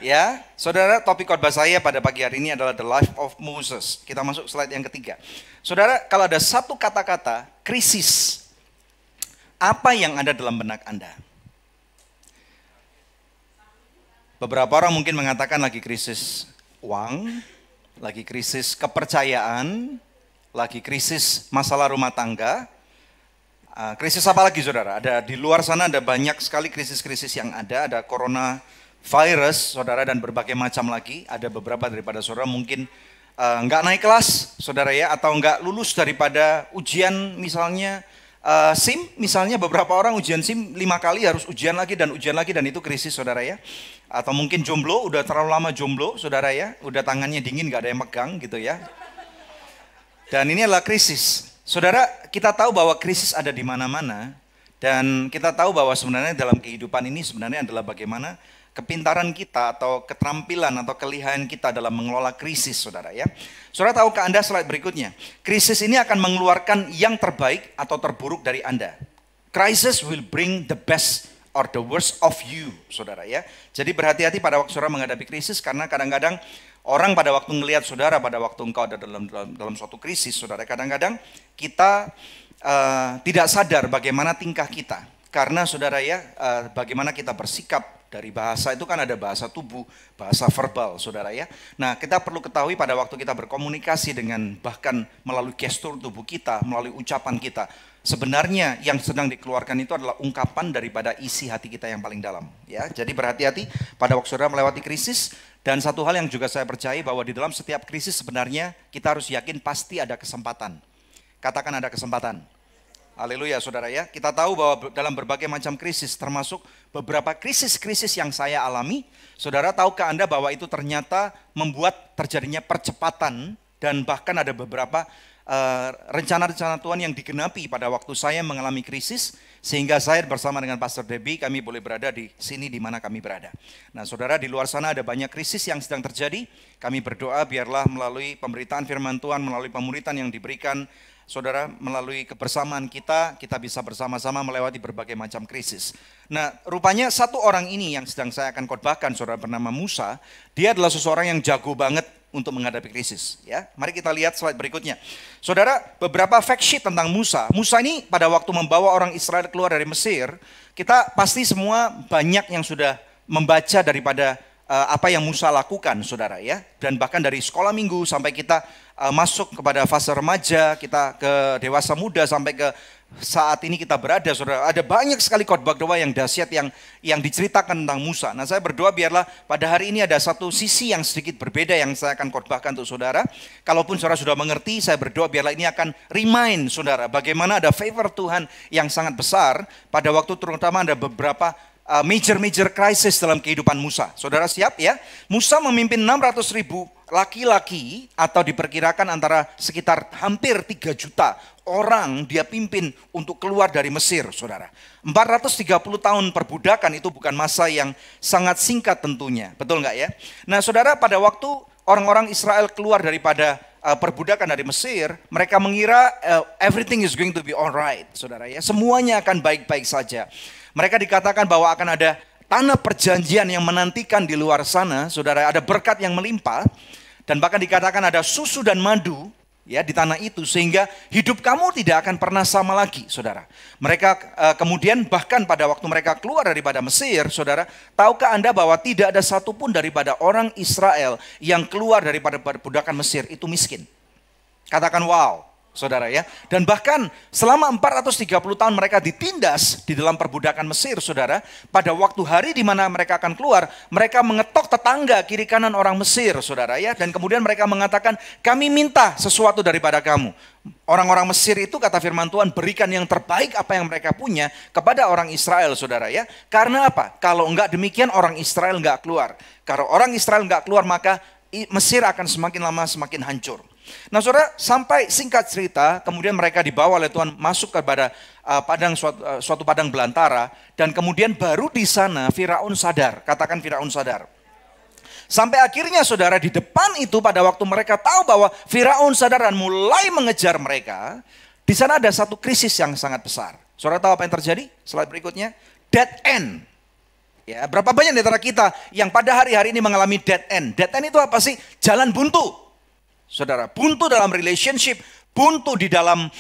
Ya, saudara, topik khotbah saya pada pagi hari ini adalah The Life of Moses. Kita masuk slide yang ketiga. Saudara, kalau ada satu kata-kata, krisis, apa yang ada dalam benak Anda? Beberapa orang mungkin mengatakan lagi krisis uang, lagi krisis kepercayaan, lagi krisis masalah rumah tangga. Krisis apa lagi, saudara? Ada di luar sana ada banyak sekali krisis-krisis yang ada coronavirus, saudara, dan berbagai macam lagi. Ada beberapa daripada saudara mungkin nggak naik kelas, saudara ya, atau nggak lulus daripada ujian misalnya SIM, misalnya beberapa orang ujian SIM 5 kali harus ujian lagi dan itu krisis, saudara ya. Atau mungkin jomblo, udah terlalu lama jomblo, saudara ya, udah tangannya dingin nggak ada yang megang gitu ya. Dan ini adalah krisis. Saudara, kita tahu bahwa krisis ada di mana-mana, dan kita tahu bahwa sebenarnya dalam kehidupan ini sebenarnya adalah bagaimana kepintaran kita atau keterampilan atau kelihayan kita dalam mengelola krisis, saudara ya. Saudara, tahukah Anda slide berikutnya? Krisis ini akan mengeluarkan yang terbaik atau terburuk dari Anda. Crisis will bring the best or the worst of you, saudara ya. Jadi berhati-hati pada waktu saudara menghadapi krisis, karena kadang-kadang orang pada waktu melihat saudara, pada waktu engkau ada dalam suatu krisis, saudara, kadang-kadang kita tidak sadar bagaimana tingkah kita. Karena saudara ya, bagaimana kita bersikap. Dari bahasa itu kan ada bahasa tubuh, bahasa verbal, saudara ya. Nah, kita perlu ketahui pada waktu kita berkomunikasi dengan bahkan melalui gestur tubuh kita, melalui ucapan kita, sebenarnya yang sedang dikeluarkan itu adalah ungkapan daripada isi hati kita yang paling dalam. Ya, jadi berhati-hati pada waktu saudara melewati krisis. Dan satu hal yang juga saya percaya bahwa di dalam setiap krisis sebenarnya kita harus yakin pasti ada kesempatan. Katakan ada kesempatan. Haleluya, saudara ya. Kita tahu bahwa dalam berbagai macam krisis, termasuk beberapa krisis-krisis yang saya alami, saudara, tahukah Anda bahwa itu ternyata membuat terjadinya percepatan, dan bahkan ada beberapa rencana-rencana Tuhan yang digenapi pada waktu saya mengalami krisis, sehingga saya bersama dengan Pastor Debbie, kami boleh berada di sini di mana kami berada. Nah, saudara, di luar sana ada banyak krisis yang sedang terjadi. Kami berdoa biarlah melalui pemberitaan firman Tuhan, melalui pemuritan yang diberikan, saudara, melalui kebersamaan kita bisa bersama-sama melewati berbagai macam krisis. Nah, rupanya satu orang ini yang sedang saya akan khotbahkan, saudara, bernama Musa. Dia adalah seseorang yang jago banget untuk menghadapi krisis. Ya, mari kita lihat slide berikutnya. Saudara, beberapa fact sheet tentang Musa. Musa ini pada waktu membawa orang Israel keluar dari Mesir, kita pasti semua banyak yang sudah membaca daripada apa yang Musa lakukan, saudara ya. Dan bahkan dari sekolah minggu sampai kita masuk kepada fase remaja, kita ke dewasa muda, sampai ke saat ini kita berada, saudara. Ada banyak sekali khotbah-khotbah yang dahsyat yang diceritakan tentang Musa. Nah, saya berdoa biarlah pada hari ini ada satu sisi yang sedikit berbeda yang saya akan khotbahkan untuk saudara. Kalaupun saudara sudah mengerti, saya berdoa biarlah ini akan remind saudara bagaimana ada favor Tuhan yang sangat besar pada waktu terutama ada beberapa major crisis dalam kehidupan Musa. Saudara siap ya? Musa memimpin 600.000 laki-laki, atau diperkirakan antara sekitar hampir 3 juta orang dia pimpin untuk keluar dari Mesir, saudara. 430 tahun perbudakan itu bukan masa yang sangat singkat tentunya, betul nggak ya? Nah, saudara, pada waktu orang-orang Israel keluar daripada perbudakan dari Mesir, mereka mengira everything is going to be alright, saudara ya. Semuanya akan baik-baik saja. Mereka dikatakan bahwa akan ada tanah perjanjian yang menantikan di luar sana, saudara, ada berkat yang melimpah, dan bahkan dikatakan ada susu dan madu ya di tanah itu, sehingga hidup kamu tidak akan pernah sama lagi, saudara. Mereka kemudian bahkan pada waktu mereka keluar daripada Mesir, saudara, tahukah Anda bahwa tidak ada satupun daripada orang Israel yang keluar daripada perbudakan Mesir itu miskin? Katakan wow, saudara ya. Dan bahkan selama 430 tahun mereka ditindas di dalam perbudakan Mesir, saudara. Pada waktu hari di mana mereka akan keluar, mereka mengetok tetangga kiri kanan orang Mesir, saudara ya. Dan kemudian mereka mengatakan, kami minta sesuatu daripada kamu. Orang-orang Mesir itu, kata firman Tuhan, berikan yang terbaik apa yang mereka punya kepada orang Israel, saudara ya. Karena apa? Kalau enggak demikian orang Israel enggak keluar. Kalau orang Israel enggak keluar, maka Mesir akan semakin lama semakin hancur. Nah, saudara, sampai singkat cerita, kemudian mereka dibawa oleh Tuhan masuk kepada suatu padang belantara, dan kemudian baru di sana Firaun sadar. Katakan Firaun sadar. Sampai akhirnya, saudara, di depan itu pada waktu mereka tahu bahwa Firaun sadar dan mulai mengejar mereka, di sana ada satu krisis yang sangat besar. Saudara tahu apa yang terjadi? Slide berikutnya, dead end. Ya, berapa banyak di antara kita yang pada hari-hari ini mengalami dead end? Dead end itu apa sih? Jalan buntu. Saudara, buntu dalam relationship, buntu di dalam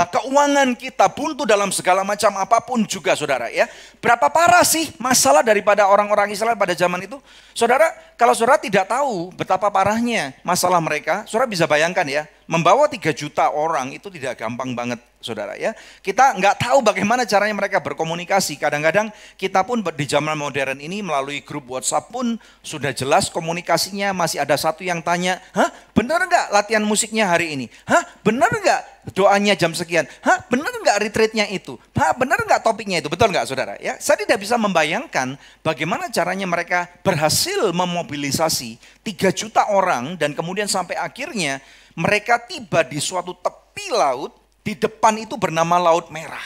keuangan kita, buntu dalam segala macam apapun juga, saudara ya. Berapa parah sih masalah daripada orang-orang Israel pada zaman itu? Saudara, kalau saudara tidak tahu betapa parahnya masalah mereka, saudara bisa bayangkan ya, membawa 3 juta orang itu tidak gampang banget, saudara ya. Kita nggak tahu bagaimana caranya mereka berkomunikasi. Kadang-kadang kita pun di zaman modern ini melalui grup WhatsApp pun sudah jelas komunikasinya. Masih ada satu yang tanya, hah benar nggak latihan musiknya hari ini? Hah benar nggak doanya jam sekian? Hah benar nggak retreatnya itu? Hah benar nggak topiknya itu? Betul nggak saudara? Ya, saya tidak bisa membayangkan bagaimana caranya mereka berhasil memobilisasi 3 juta orang dan kemudian sampai akhirnya mereka tiba di suatu tepi laut, di depan itu bernama Laut Merah.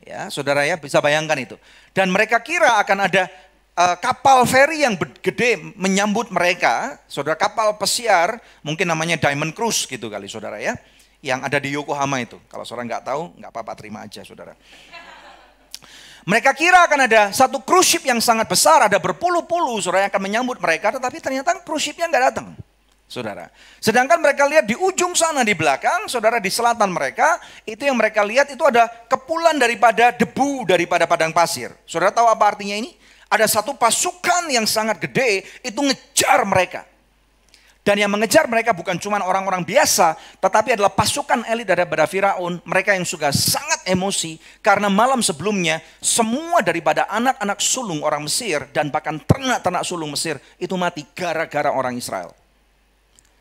Ya, saudara ya bisa bayangkan itu. Dan mereka kira akan ada kapal feri yang gede menyambut mereka. Saudara, kapal pesiar, mungkin namanya Diamond Cruise gitu kali saudara ya. Yang ada di Yokohama itu. Kalau saudara nggak tahu, nggak apa-apa, terima aja saudara. Mereka kira akan ada satu cruise ship yang sangat besar, ada berpuluh-puluh saudara yang akan menyambut mereka. Tetapi ternyata cruise shipnya nggak datang. Saudara, sedangkan mereka lihat di ujung sana di belakang, saudara, di selatan mereka, itu yang mereka lihat itu ada kepulan daripada debu daripada padang pasir. Saudara tahu apa artinya ini? Ada satu pasukan yang sangat gede itu ngejar mereka. Dan yang mengejar mereka bukan cuma orang-orang biasa, tetapi adalah pasukan elit daripada Firaun. Mereka yang juga sangat emosi karena malam sebelumnya semua daripada anak-anak sulung orang Mesir dan bahkan ternak-ternak sulung Mesir itu mati gara-gara orang Israel.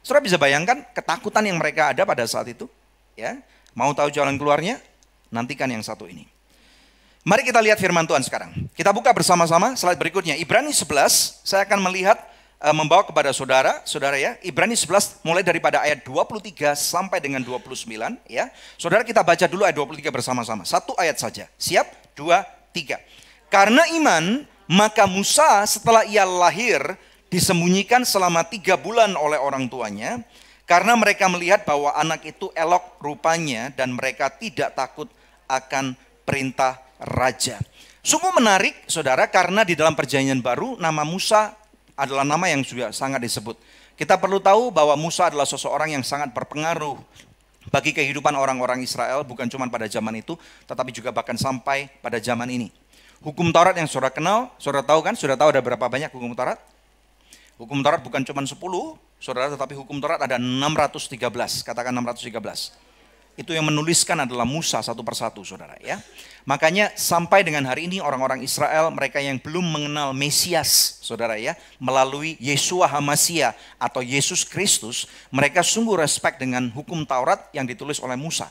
Saudara bisa bayangkan ketakutan yang mereka ada pada saat itu, ya. Mau tahu jalan keluarnya? Nantikan yang satu ini. Mari kita lihat firman Tuhan sekarang. Kita buka bersama-sama slide berikutnya. Ibrani 11, saya akan melihat membawa kepada saudara ya. Ibrani 11 mulai daripada ayat 23 sampai dengan 29, ya. Saudara kita baca dulu ayat 23 bersama-sama. Satu ayat saja. Siap? 2, 3. Karena iman, maka Musa setelah ia lahir disembunyikan selama 3 bulan oleh orang tuanya, karena mereka melihat bahwa anak itu elok rupanya dan mereka tidak takut akan perintah raja. Sungguh menarik saudara, karena di dalam perjanjian baru nama Musa adalah nama yang juga sangat disebut. Kita perlu tahu bahwa Musa adalah seseorang yang sangat berpengaruh bagi kehidupan orang-orang Israel, bukan cuma pada zaman itu, tetapi juga bahkan sampai pada zaman ini. Hukum Taurat yang saudara kenal, saudara tahu kan? Saudara tahu ada berapa banyak hukum Taurat? Hukum Taurat bukan cuma 10, saudara, tetapi hukum Taurat ada 613, katakan 613. Itu yang menuliskan adalah Musa satu persatu, saudara ya. Makanya sampai dengan hari ini orang-orang Israel, mereka yang belum mengenal Mesias, saudara ya, melalui Yeshua HaMashiach atau Yesus Kristus, mereka sungguh respect dengan hukum Taurat yang ditulis oleh Musa.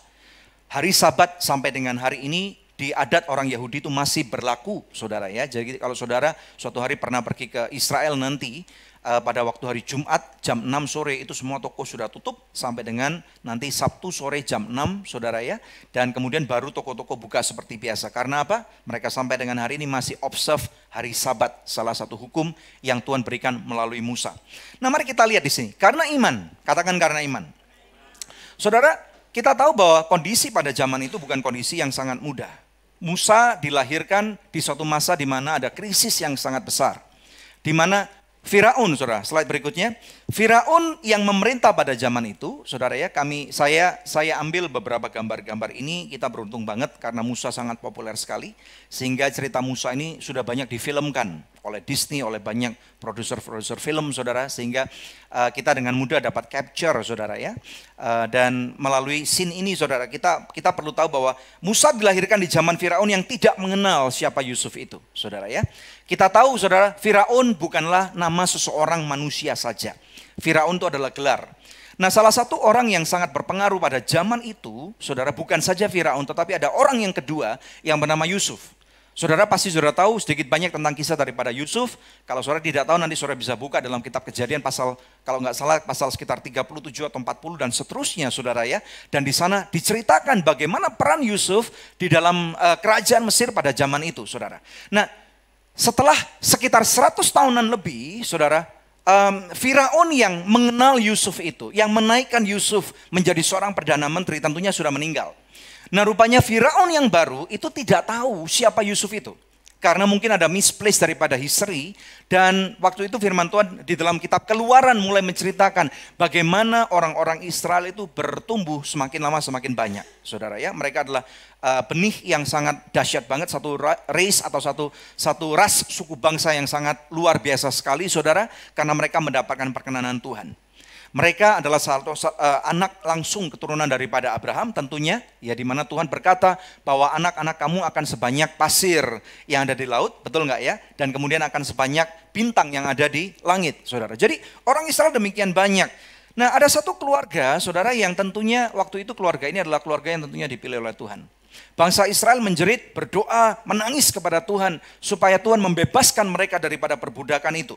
Hari Sabat sampai dengan hari ini di adat orang Yahudi itu masih berlaku, saudara ya. Jadi kalau saudara suatu hari pernah pergi ke Israel nanti, pada waktu hari Jumat jam 6 sore itu semua toko sudah tutup sampai dengan nanti Sabtu sore jam 6, saudara ya. Dan kemudian baru toko-toko buka seperti biasa. Karena apa? Mereka sampai dengan hari ini masih observe hari Sabat, salah satu hukum yang Tuhan berikan melalui Musa. Nah mari kita lihat di sini. Karena iman, katakan karena iman. Saudara, kita tahu bahwa kondisi pada zaman itu bukan kondisi yang sangat mudah. Musa dilahirkan di suatu masa di mana ada krisis yang sangat besar. Di mana Firaun, saudara, slide berikutnya. Firaun yang memerintah pada zaman itu, saudara ya, saya ambil beberapa gambar-gambar ini. Kita beruntung banget karena Musa sangat populer sekali, sehingga cerita Musa ini sudah banyak difilmkan oleh Disney, oleh banyak produser-produser film, saudara, sehingga kita dengan mudah dapat capture, saudara ya. Dan melalui scene ini, saudara, kita perlu tahu bahwa Musa dilahirkan di zaman Firaun yang tidak mengenal siapa Yusuf itu, saudara ya. Kita tahu, saudara, Firaun bukanlah nama seseorang manusia saja. Firaun itu adalah gelar. Nah, salah satu orang yang sangat berpengaruh pada zaman itu, saudara, bukan saja Firaun, tetapi ada orang yang kedua yang bernama Yusuf. Saudara pasti saudara tahu sedikit banyak tentang kisah daripada Yusuf. Kalau saudara tidak tahu, nanti saudara bisa buka dalam kitab Kejadian pasal, kalau nggak salah pasal sekitar 37 atau 40 dan seterusnya, saudara ya. Dan di sana diceritakan bagaimana peran Yusuf di dalam kerajaan Mesir pada zaman itu, saudara. Nah, setelah sekitar 100 tahunan lebih, saudara, Firaun yang mengenal Yusuf itu, yang menaikkan Yusuf menjadi seorang perdana menteri, tentunya sudah meninggal. Nah, rupanya Firaun yang baru itu tidak tahu siapa Yusuf itu. karena mungkin ada misplace daripada history. Dan waktu itu firman Tuhan di dalam kitab Keluaran mulai menceritakan bagaimana orang-orang Israel itu bertumbuh semakin lama semakin banyak. Saudara ya, mereka adalah benih yang sangat dahsyat banget, satu race atau satu ras suku bangsa yang sangat luar biasa sekali saudara, karena mereka mendapatkan perkenanan Tuhan. Mereka adalah anak langsung keturunan daripada Abraham tentunya, ya, di mana Tuhan berkata bahwa anak-anak kamu akan sebanyak pasir yang ada di laut, betul nggak ya? Dan kemudian akan sebanyak bintang yang ada di langit, saudara. Jadi orang Israel demikian banyak. Nah, ada satu keluarga, saudara, yang tentunya waktu itu keluarga ini adalah keluarga yang tentunya dipilih oleh Tuhan. Bangsa Israel menjerit, berdoa, menangis kepada Tuhan supaya Tuhan membebaskan mereka daripada perbudakan itu.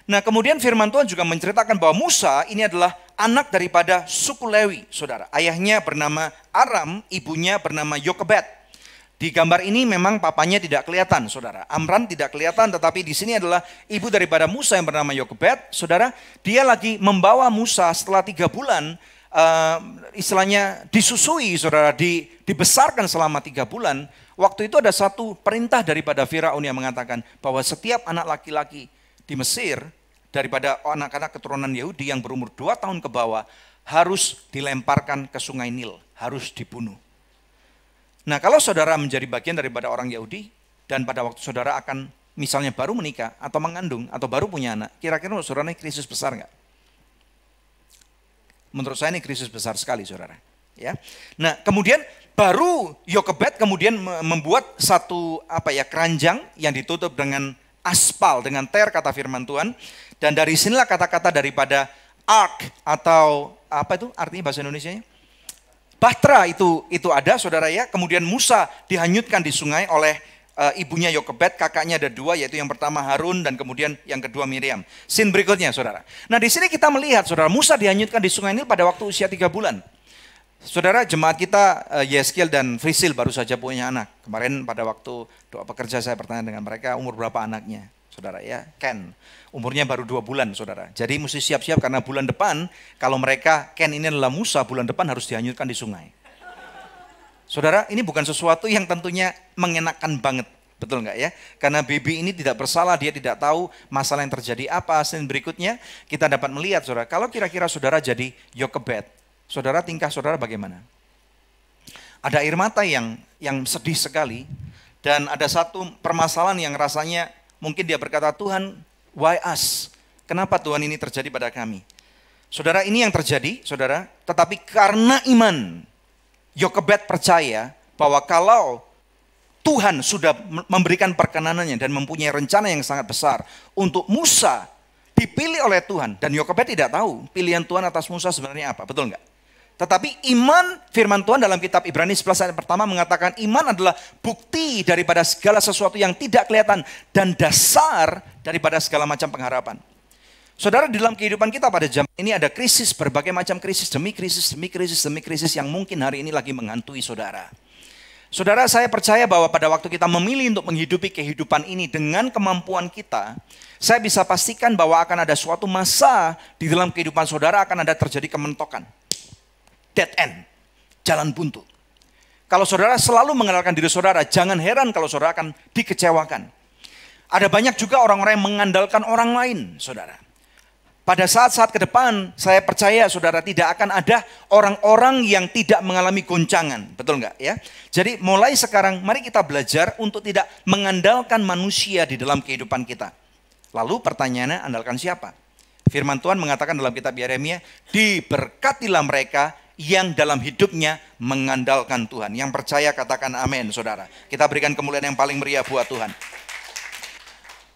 Nah, kemudian firman Tuhan juga menceritakan bahwa Musa ini adalah anak daripada suku Lewi, saudara. Ayahnya bernama Aram, ibunya bernama Yokebed. Di gambar ini memang papanya tidak kelihatan, saudara. Amram tidak kelihatan, tetapi di sini adalah ibu daripada Musa yang bernama Yokebed, saudara. Dia lagi membawa Musa setelah 3 bulan, istilahnya disusui, saudara, dibesarkan selama 3 bulan. Waktu itu ada satu perintah daripada Firaun yang mengatakan bahwa setiap anak laki-laki di Mesir daripada anak-anak keturunan Yahudi yang berumur 2 tahun ke bawah harus dilemparkan ke sungai Nil, harus dibunuh. Nah, kalau saudara menjadi bagian daripada orang Yahudi dan pada waktu saudara akan misalnya baru menikah atau mengandung atau baru punya anak, kira-kira menurut saudara ini krisis besar nggak? Menurut saya ini krisis besar sekali, saudara. Ya. Nah, kemudian baru Yokebed kemudian membuat satu keranjang yang ditutup dengan aspal, dengan ter, kata firman Tuhan. Dan dari sinilah kata-kata daripada ark atau apa itu artinya bahasa Indonesianya? Bahtera itu ada, saudara ya. Kemudian Musa dihanyutkan di sungai oleh ibunya Yokebed, kakaknya ada 2, yaitu yang pertama Harun dan kemudian yang kedua Miriam. Scene berikutnya, saudara. Nah, di sini kita melihat, saudara, Musa dihanyutkan di sungai Nil pada waktu usia 3 bulan. Saudara, jemaat kita Yeskiel dan Frisil baru saja punya anak. Kemarin pada waktu doa pekerja saya bertanya dengan mereka umur berapa anaknya. Saudara ya, Ken. Umurnya baru 2 bulan, saudara. Jadi mesti siap-siap karena bulan depan kalau mereka, Ken ini adalah Musa, bulan depan harus dihanyutkan di sungai. Saudara, ini bukan sesuatu yang tentunya mengenakan banget. Betul nggak ya? Karena baby ini tidak bersalah, dia tidak tahu masalah yang terjadi apa. Dan berikutnya kita dapat melihat, saudara, kalau kira-kira saudara jadi Yokebed, saudara, tingkah saudara bagaimana? Ada air mata yang sedih sekali. Dan ada satu permasalahan yang rasanya mungkin dia berkata, Tuhan, why us? Kenapa Tuhan ini terjadi pada kami? Saudara, ini yang terjadi, saudara. Tetapi karena iman, Yokebed percaya bahwa kalau Tuhan sudah memberikan perkenanannya dan mempunyai rencana yang sangat besar untuk Musa dipilih oleh Tuhan. Dan Yokebed tidak tahu pilihan Tuhan atas Musa sebenarnya apa, betul nggak? Tetapi iman, firman Tuhan dalam kitab Ibrani 11 ayat pertama mengatakan iman adalah bukti daripada segala sesuatu yang tidak kelihatan dan dasar daripada segala macam pengharapan. Saudara, di dalam kehidupan kita pada zaman ini ada krisis, berbagai macam krisis demi krisis, demi krisis, demi krisis yang mungkin hari ini lagi menghantui saudara. Saudara, saya percaya bahwa pada waktu kita memilih untuk menghidupi kehidupan ini dengan kemampuan kita, saya bisa pastikan bahwa akan ada suatu masa di dalam kehidupan saudara akan ada terjadi kementokan. Dead end, jalan buntu. Kalau saudara selalu mengandalkan diri saudara, jangan heran kalau saudara akan dikecewakan. Ada banyak juga orang-orang yang mengandalkan orang lain, saudara. Pada saat-saat ke depan, saya percaya saudara tidak akan ada orang-orang yang tidak mengalami goncangan. Betul nggak ya? Jadi mulai sekarang mari kita belajar untuk tidak mengandalkan manusia di dalam kehidupan kita. Lalu pertanyaannya, andalkan siapa? Firman Tuhan mengatakan dalam kitab Yeremia, diberkatilah mereka yang dalam hidupnya mengandalkan Tuhan. Yang percaya katakan amin, saudara. Kita berikan kemuliaan yang paling meriah buat Tuhan.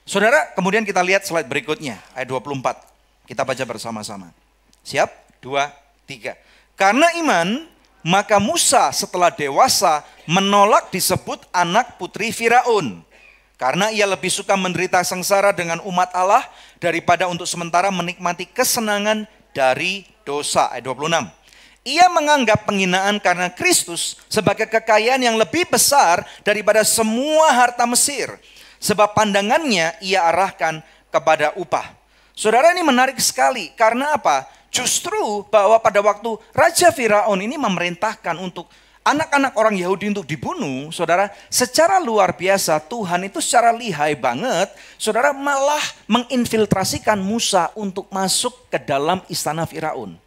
Saudara, kemudian kita lihat slide berikutnya, ayat 24. Kita baca bersama-sama. Siap? 2, 3. Karena iman, maka Musa setelah dewasa menolak disebut anak putri Firaun. Karena ia lebih suka menderita sengsara dengan umat Allah daripada untuk sementara menikmati kesenangan dari dosa. Ayat 26. Ia menganggap penghinaan karena Kristus sebagai kekayaan yang lebih besar daripada semua harta Mesir. Sebab pandangannya ia arahkan kepada upah. Saudara, ini menarik sekali. Karena apa? Justru bahwa pada waktu Raja Firaun ini memerintahkan untuk anak-anak orang Yahudi untuk dibunuh, saudara, secara luar biasa Tuhan itu secara lihai banget, saudara, malah menginfiltrasikan Musa untuk masuk ke dalam istana Firaun.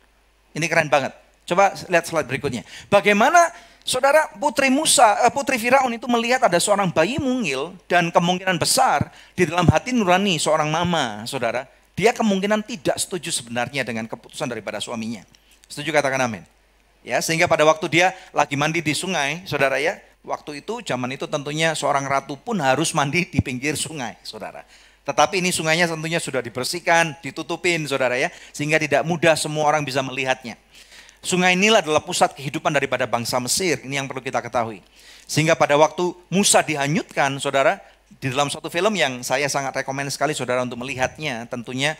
Ini keren banget. Coba lihat slide berikutnya. Bagaimana saudara putri Firaun itu melihat ada seorang bayi mungil dan kemungkinan besar di dalam hati nurani seorang mama, saudara, dia kemungkinan tidak setuju sebenarnya dengan keputusan daripada suaminya. Setuju, katakan amin. Ya, sehingga pada waktu dia lagi mandi di sungai, saudara ya, waktu itu zaman itu tentunya seorang ratu pun harus mandi di pinggir sungai, saudara. Tetapi ini sungainya tentunya sudah dibersihkan, ditutupin, saudara ya, sehingga tidak mudah semua orang bisa melihatnya. Sungai Nil adalah pusat kehidupan daripada bangsa Mesir, ini yang perlu kita ketahui. Sehingga pada waktu Musa dihanyutkan, saudara, di dalam suatu film yang saya sangat rekomend sekali saudara untuk melihatnya, tentunya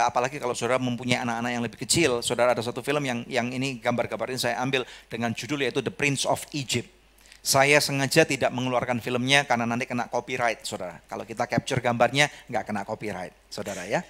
apalagi kalau saudara mempunyai anak-anak yang lebih kecil, saudara, ada satu film yang ini gambar-gambar ini saya ambil dengan judul yaitu The Prince of Egypt. Saya sengaja tidak mengeluarkan filmnya karena nanti kena copyright, saudara. Kalau kita capture gambarnya nggak kena copyright, saudara ya.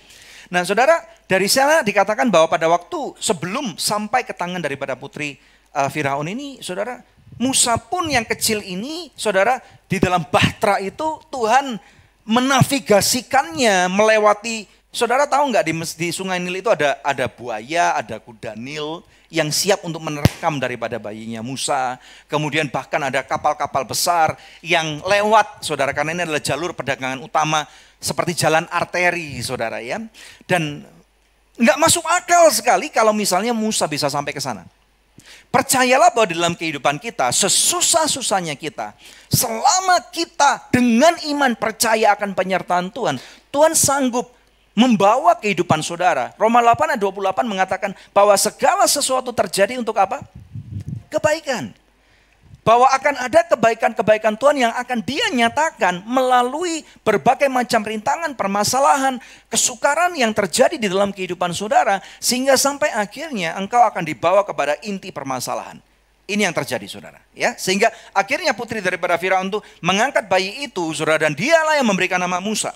Nah, saudara, dari sana dikatakan bahwa pada waktu sebelum sampai ke tangan daripada putri Firaun ini, saudara, Musa pun yang kecil ini, saudara, di dalam bahtera itu Tuhan menavigasikannya melewati. Saudara tahu nggak di sungai Nil itu ada buaya, ada kuda Nil yang siap untuk menerkam daripada bayinya Musa. Kemudian bahkan ada kapal-kapal besar yang lewat, saudara, karena ini adalah jalur perdagangan utama seperti jalan arteri, saudara ya. Dan nggak masuk akal sekali kalau misalnya Musa bisa sampai ke sana. Percayalah bahwa di dalam kehidupan kita, sesusah-susahnya kita, selama kita dengan iman percaya akan penyertaan Tuhan, Tuhan sanggup membawa kehidupan saudara. Roma 8 ayat 28 mengatakan bahwa segala sesuatu terjadi untuk apa? Kebaikan. Bahwa akan ada kebaikan-kebaikan Tuhan yang akan Dia nyatakan melalui berbagai macam rintangan, permasalahan, kesukaran yang terjadi di dalam kehidupan saudara, sehingga sampai akhirnya engkau akan dibawa kepada inti permasalahan. Ini yang terjadi, saudara, ya. Sehingga akhirnya putri daripada Firaun itu mengangkat bayi itu, saudara, dan dialah yang memberikan nama Musa.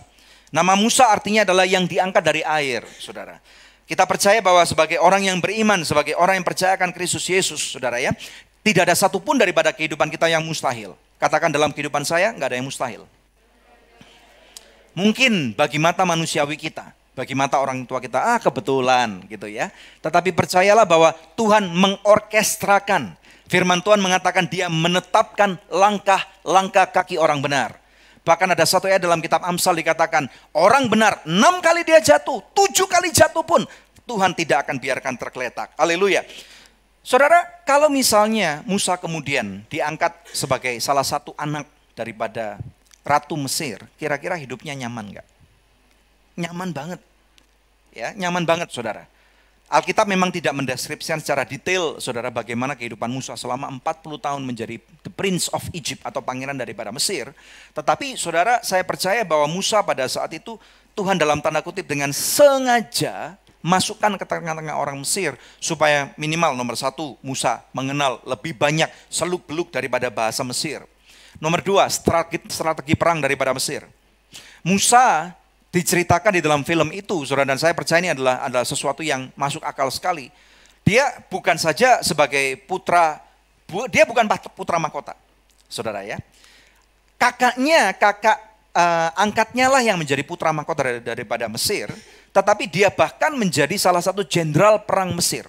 Nama Musa artinya adalah yang diangkat dari air, saudara. Kita percaya bahwa sebagai orang yang beriman, sebagai orang yang percaya akan Kristus Yesus, saudara ya, tidak ada satupun daripada kehidupan kita yang mustahil. Katakan, dalam kehidupan saya nggak ada yang mustahil. Mungkin bagi mata manusiawi kita, bagi mata orang tua kita, kebetulan gitu ya. Tetapi percayalah bahwa Tuhan mengorkestrakan. Firman Tuhan mengatakan Dia menetapkan langkah-langkah kaki orang benar. Bahkan ada satu ayat dalam kitab Amsal dikatakan, orang benar 6 kali dia jatuh, 7 kali jatuh pun Tuhan tidak akan biarkan tergeletak. Haleluya. Saudara, kalau misalnya Musa kemudian diangkat sebagai salah satu anak daripada Ratu Mesir, kira-kira hidupnya nyaman nggak? Nyaman banget. Ya, nyaman banget, saudara. Alkitab memang tidak mendeskripsikan secara detail, saudara, bagaimana kehidupan Musa selama 40 tahun menjadi the Prince of Egypt atau pangeran daripada Mesir. Tetapi saudara, saya percaya bahwa Musa pada saat itu Tuhan dalam tanda kutip dengan sengaja masukkan ke tengah-tengah orang Mesir supaya minimal nomor 1, Musa mengenal lebih banyak seluk-beluk daripada bahasa Mesir. Nomor 2, strategi perang daripada Mesir. Musa diceritakan di dalam film itu, saudara, dan saya percaya ini adalah sesuatu yang masuk akal sekali. Dia bukan saja sebagai dia bukan putra mahkota, saudara ya. Kakak angkatnya lah yang menjadi putra mahkota daripada Mesir, tetapi dia bahkan menjadi salah satu jenderal perang Mesir.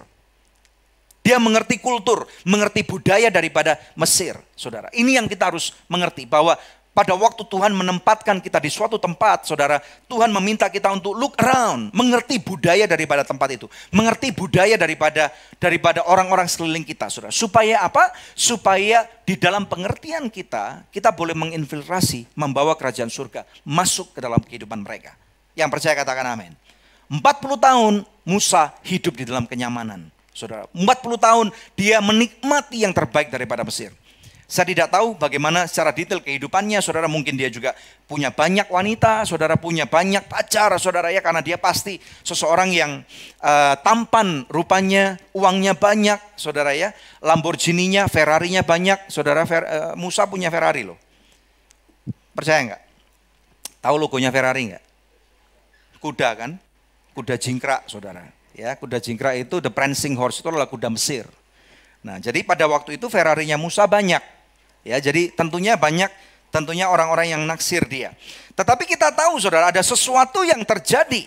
Dia mengerti kultur, mengerti budaya daripada Mesir, saudara. Ini yang kita harus mengerti, bahwa pada waktu Tuhan menempatkan kita di suatu tempat, saudara, Tuhan meminta kita untuk look around, mengerti budaya daripada tempat itu, mengerti budaya daripada orang-orang sekeliling kita, saudara. Supaya apa? Supaya di dalam pengertian kita boleh menginfiltrasi, membawa kerajaan surga masuk ke dalam kehidupan mereka. Yang percaya katakan amin. 40 tahun Musa hidup di dalam kenyamanan, saudara. 40 tahun dia menikmati yang terbaik daripada Mesir. Saya tidak tahu bagaimana secara detail kehidupannya, saudara. Mungkin dia juga punya banyak wanita, saudara, punya banyak pacar, saudara ya. Karena dia pasti seseorang yang tampan rupanya, uangnya banyak, saudara ya. Lamborghini-nya, Ferrari-nya banyak, saudara. Musa punya Ferrari loh. Percaya nggak? Tahu logonya Ferrari nggak? Kuda kan? Kuda jingkrak, saudara. Ya, kuda jingkrak itu the prancing horse, itu adalah kuda Mesir. Nah, jadi pada waktu itu Ferrarinya Musa banyak. Ya, jadi tentunya orang-orang yang naksir dia. Tetapi kita tahu saudara, ada sesuatu yang terjadi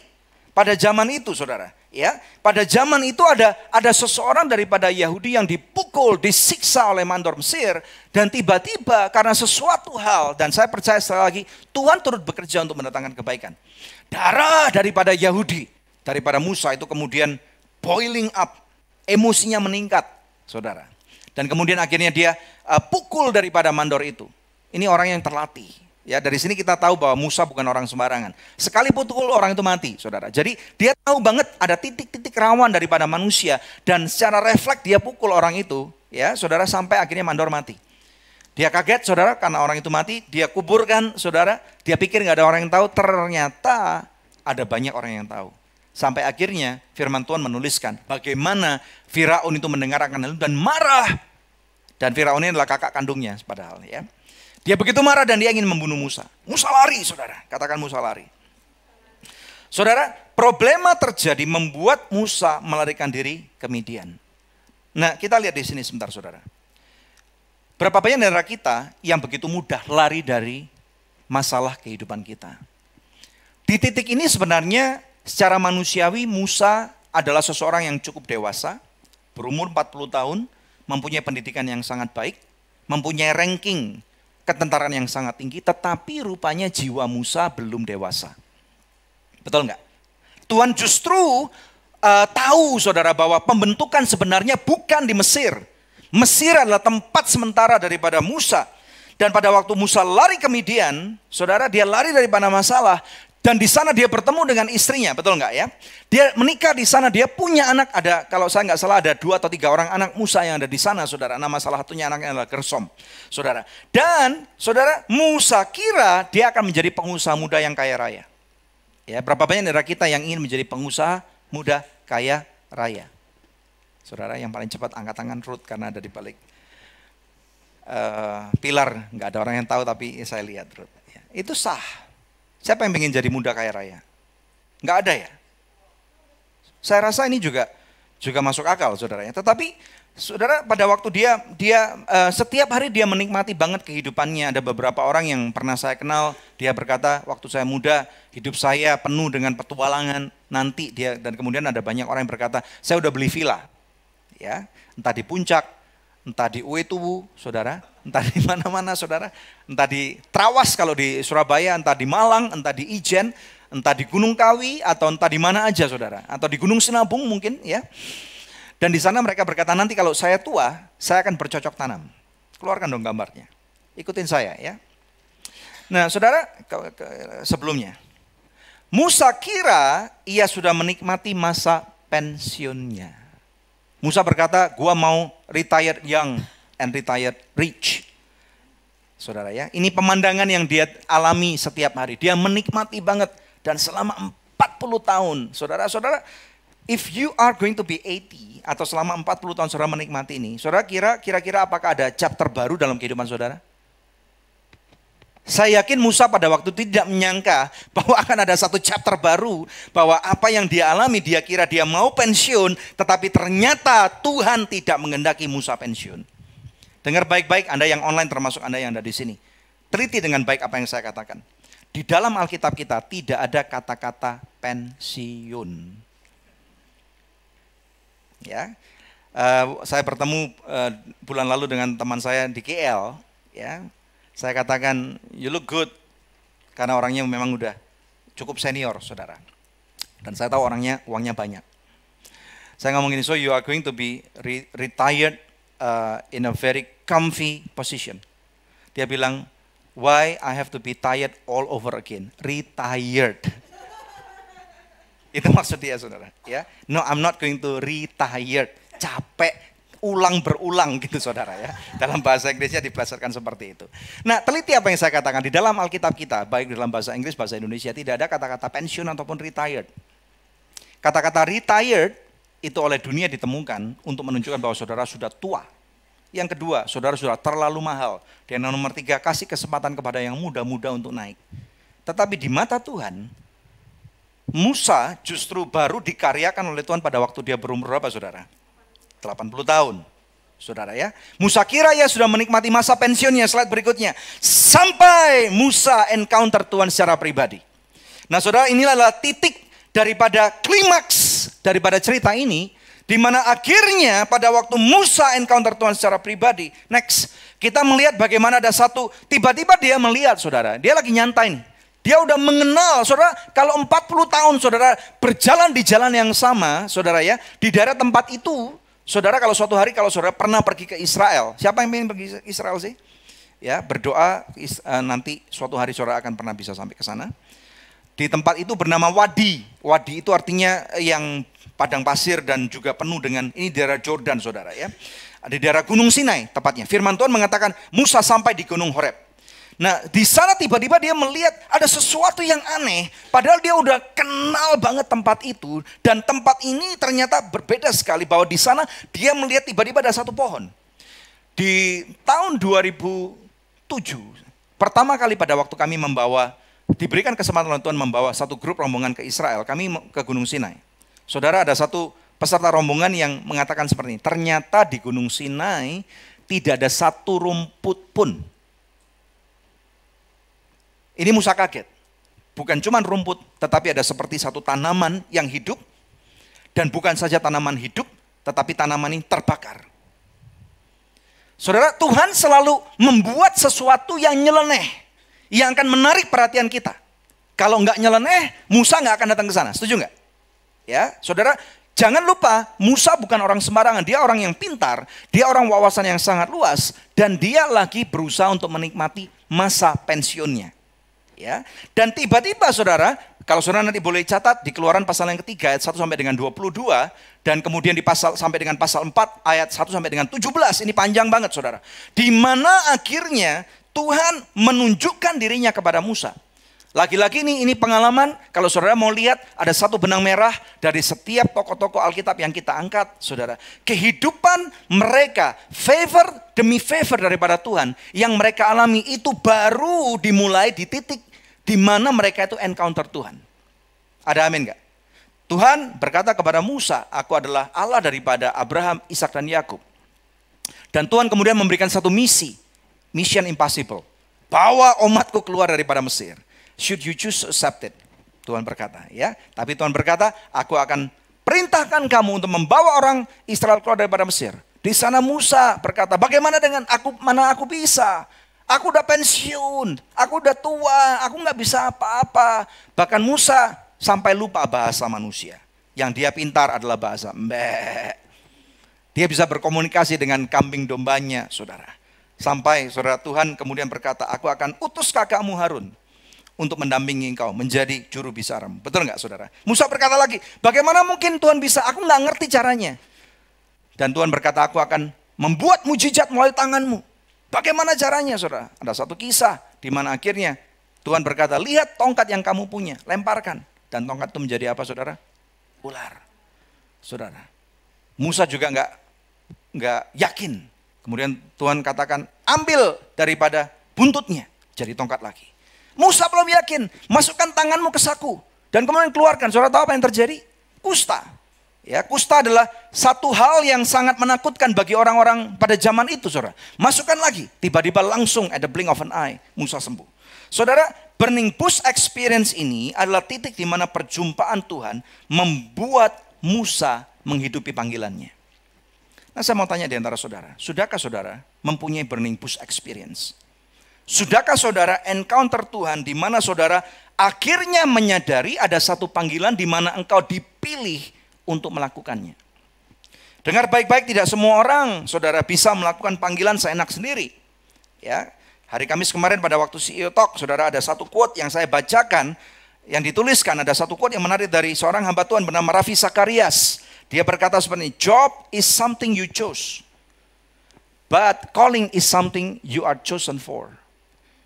pada zaman itu saudara. Ya, pada zaman itu ada seseorang daripada Yahudi yang dipukul, disiksa oleh mandor Mesir, dan tiba-tiba karena sesuatu hal, dan saya percaya sekali lagi Tuhan turut bekerja untuk mendatangkan kebaikan. Darah daripada Yahudi, daripada Musa itu kemudian boiling up, emosinya meningkat, saudara. Dan kemudian akhirnya dia pukul daripada mandor itu. Ini orang yang terlatih. Ya, dari sini kita tahu bahwa Musa bukan orang sembarangan. Sekali pukul orang itu mati, saudara. Jadi dia tahu banget ada titik-titik rawan daripada manusia, dan secara refleks dia pukul orang itu, ya, saudara, sampai akhirnya mandor mati. Dia kaget, saudara, karena orang itu mati. Dia kuburkan, saudara. Dia pikir nggak ada orang yang tahu. Ternyata ada banyak orang yang tahu. Sampai akhirnya firman Tuhan menuliskan bagaimana Firaun itu mendengar akan hal itu dan marah. Dan Firaun ini adalah kakak kandungnya, padahal ya. Dia begitu marah dan dia ingin membunuh Musa. Musa lari, saudara. Katakan Musa lari. Saudara, problema terjadi membuat Musa melarikan diri ke Midian. Nah, kita lihat di sini sebentar, saudara. Berapa banyak dari kita yang begitu mudah lari dari masalah kehidupan kita. Di titik ini sebenarnya secara manusiawi Musa adalah seseorang yang cukup dewasa, berumur 40 tahun, mempunyai pendidikan yang sangat baik, mempunyai ranking ketentaraan yang sangat tinggi, tetapi rupanya jiwa Musa belum dewasa. Betul nggak? Tuhan justru tahu saudara bahwa pembentukan sebenarnya bukan di Mesir. Mesir adalah tempat sementara daripada Musa. Dan pada waktu Musa lari ke Midian, saudara, dia lari daripada masalah. Dan di sana dia bertemu dengan istrinya, betul nggak ya? Dia menikah di sana, dia punya anak, ada, kalau saya nggak salah ada 2 atau 3 orang anak Musa yang ada di sana, saudara. Nama salah satunya anaknya adalah Gersom, saudara. Dan saudara, Musa kira dia akan menjadi pengusaha muda yang kaya raya. Ya, berapa banyak dari kita yang ingin menjadi pengusaha muda kaya raya? Saudara, yang paling cepat angkat tangan Ruth karena ada di balik pilar, nggak ada orang yang tahu tapi saya lihat Ruth. Ya, itu sah. Siapa yang ingin jadi muda kaya raya? Nggak ada ya? Saya rasa ini juga masuk akal, saudara ya. Tetapi saudara, pada waktu dia setiap hari dia menikmati banget kehidupannya. Ada beberapa orang yang pernah saya kenal, dia berkata, waktu saya muda, hidup saya penuh dengan petualangan. Nanti dia, dan kemudian ada banyak orang yang berkata, saya udah beli villa, ya, entah di Puncak, entah di Uetuwu, saudara, entah di mana-mana, saudara, entah di Trawas kalau di Surabaya, entah di Malang, entah di Ijen, entah di Gunung Kawi, atau entah di mana aja, saudara, atau di Gunung Sinabung mungkin, ya. Dan di sana mereka berkata, nanti kalau saya tua, saya akan bercocok tanam. Keluarkan dong gambarnya, ikutin saya, ya. Nah, saudara, sebelumnya, Musa kira ia sudah menikmati masa pensiunnya. Musa berkata, gua mau retired young and retired rich. Saudara ya, ini pemandangan yang dia alami setiap hari. Dia menikmati banget dan selama 40 tahun. Saudara-saudara, if you are going to be 80 atau selama 40 tahun saudara menikmati ini, saudara kira-kira apakah ada chapter baru dalam kehidupan saudara? Saya yakin Musa pada waktu tidak menyangka bahwa akan ada satu chapter baru, bahwa apa yang dia alami dia kira dia mau pensiun, tetapi ternyata Tuhan tidak menghendaki Musa pensiun. Dengar baik-baik Anda yang online termasuk Anda yang ada di sini. Teliti dengan baik apa yang saya katakan. Di dalam Alkitab kita tidak ada kata-kata pensiun. Ya, saya bertemu bulan lalu dengan teman saya di KL, ya. Saya katakan, you look good, karena orangnya memang udah cukup senior, saudara. Dan saya tahu uangnya banyak. Saya ngomong gini, so you are going to be retired in a very comfy position. Dia bilang, why I have to be tired all over again? Retired. Itu maksud dia, saudara. Ya, no, I'm not going to retired. Capek. Berulang gitu saudara ya. Dalam bahasa Inggrisnya dibasarkan seperti itu. Nah, teliti apa yang saya katakan di dalam Alkitab kita, baik dalam bahasa Inggris, bahasa Indonesia, tidak ada kata-kata pensiun ataupun retired. Kata-kata retired itu oleh dunia ditemukan untuk menunjukkan bahwa saudara sudah tua. Yang kedua, saudara sudah terlalu mahal. Dan yang nomor 3, kasih kesempatan kepada yang muda-muda untuk naik. Tetapi di mata Tuhan, Musa justru baru dikaryakan oleh Tuhan pada waktu dia berumur berapa saudara? 80 tahun, saudara ya. Musa kira ia sudah menikmati masa pensiunnya, slide berikutnya. Sampai Musa encounter Tuhan secara pribadi. Nah saudara, inilah adalah titik daripada klimaks daripada cerita ini, di mana akhirnya pada waktu Musa encounter Tuhan secara pribadi. Next, kita melihat bagaimana ada satu, tiba-tiba dia melihat saudara, dia lagi nyantai nih. Dia udah mengenal, saudara, kalau 40 tahun saudara berjalan di jalan yang sama, saudara ya, di daerah tempat itu, saudara kalau suatu hari kalau saudara pernah pergi ke Israel, siapa yang ingin pergi ke Israel sih? Ya, berdoa nanti suatu hari saudara akan pernah bisa sampai ke sana. Di tempat itu bernama Wadi. Wadi itu artinya yang padang pasir dan juga penuh dengan, ini daerah Jordan saudara ya. Di daerah Gunung Sinai tepatnya. Firman Tuhan mengatakan Musa sampai di Gunung Horeb. Nah di sana tiba-tiba dia melihat ada sesuatu yang aneh. Padahal dia udah kenal banget tempat itu. Dan tempat ini ternyata berbeda sekali. Bahwa di sana dia melihat tiba-tiba ada satu pohon. Di tahun 2007, pertama kali pada waktu kami diberikan kesempatan oleh Tuhan membawa satu grup rombongan ke Israel. Kami ke Gunung Sinai. Saudara, ada satu peserta rombongan yang mengatakan seperti ini. Ternyata di Gunung Sinai tidak ada satu rumput pun. Ini Musa kaget. Bukan cuma rumput, tetapi ada seperti satu tanaman yang hidup. Dan bukan saja tanaman hidup, tetapi tanaman ini terbakar. Saudara, Tuhan selalu membuat sesuatu yang nyeleneh, yang akan menarik perhatian kita. Kalau nggak nyeleneh, Musa nggak akan datang ke sana. Setuju nggak? Ya, saudara, jangan lupa Musa bukan orang sembarangan. Dia orang yang pintar, dia orang wawasan yang sangat luas, dan dia lagi berusaha untuk menikmati masa pensiunnya. Ya, dan tiba-tiba saudara, kalau saudara nanti boleh catat di Keluaran pasal yang ketiga ayat 1 sampai dengan 22, dan kemudian di pasal sampai dengan pasal 4 ayat 1 sampai dengan 17, ini panjang banget saudara. Di mana akhirnya Tuhan menunjukkan dirinya kepada Musa. Lagi-lagi ini pengalaman, kalau saudara mau lihat ada satu benang merah dari setiap tokoh-tokoh Alkitab yang kita angkat, saudara. Kehidupan mereka, favor demi favor daripada Tuhan, yang mereka alami itu baru dimulai di titik di mana mereka itu encounter Tuhan. Ada amin gak? Tuhan berkata kepada Musa, aku adalah Allah daripada Abraham, Ishak dan Yakub. Dan Tuhan kemudian memberikan satu misi, mission impossible. Bawa umatku keluar daripada Mesir. Should you choose to accept it? Tuhan berkata, ya. Tapi Tuhan berkata, aku akan perintahkan kamu untuk membawa orang Israel keluar daripada Mesir. Di sana Musa berkata, bagaimana dengan aku, mana aku bisa? Aku udah pensiun, aku udah tua, aku nggak bisa apa-apa. Bahkan Musa sampai lupa bahasa manusia. Yang dia pintar adalah bahasa mbek. Dia bisa berkomunikasi dengan kambing dombanya, saudara. Sampai saudara Tuhan kemudian berkata, aku akan utus kakakmu Harun untuk mendampingi engkau menjadi juru bicara. Betul nggak saudara? Musa berkata lagi, bagaimana mungkin Tuhan bisa? Aku nggak ngerti caranya. Dan Tuhan berkata, aku akan membuat mujizat melalui tanganmu. Bagaimana caranya saudara? Ada satu kisah di mana akhirnya Tuhan berkata, lihat tongkat yang kamu punya, lemparkan. Dan tongkat itu menjadi apa saudara? Ular. Saudara, Musa juga nggak yakin. Kemudian Tuhan katakan, ambil daripada buntutnya, jadi tongkat lagi. Musa belum yakin, masukkan tanganmu ke saku. Dan kemudian keluarkan, saudara tahu apa yang terjadi? Kusta. Ya, kusta adalah satu hal yang sangat menakutkan bagi orang-orang pada zaman itu, saudara. Masukkan lagi, tiba-tiba langsung at the blink of an eye, Musa sembuh. Saudara, burning bush experience ini adalah titik di mana perjumpaan Tuhan membuat Musa menghidupi panggilannya. Nah, saya mau tanya di antara saudara, sudahkah saudara mempunyai burning bush experience? Sudahkah saudara encounter Tuhan di mana saudara akhirnya menyadari ada satu panggilan di mana engkau dipilih untuk melakukannya? Dengar baik-baik, tidak semua orang saudara bisa melakukan panggilan seenak sendiri. Ya, hari Kamis kemarin pada waktu CEO Talk, saudara ada satu quote yang saya bacakan, yang dituliskan, ada satu quote yang menarik dari seorang hamba Tuhan bernama Ravi Zacharias. Dia berkata seperti ini, job is something you chose, but calling is something you are chosen for.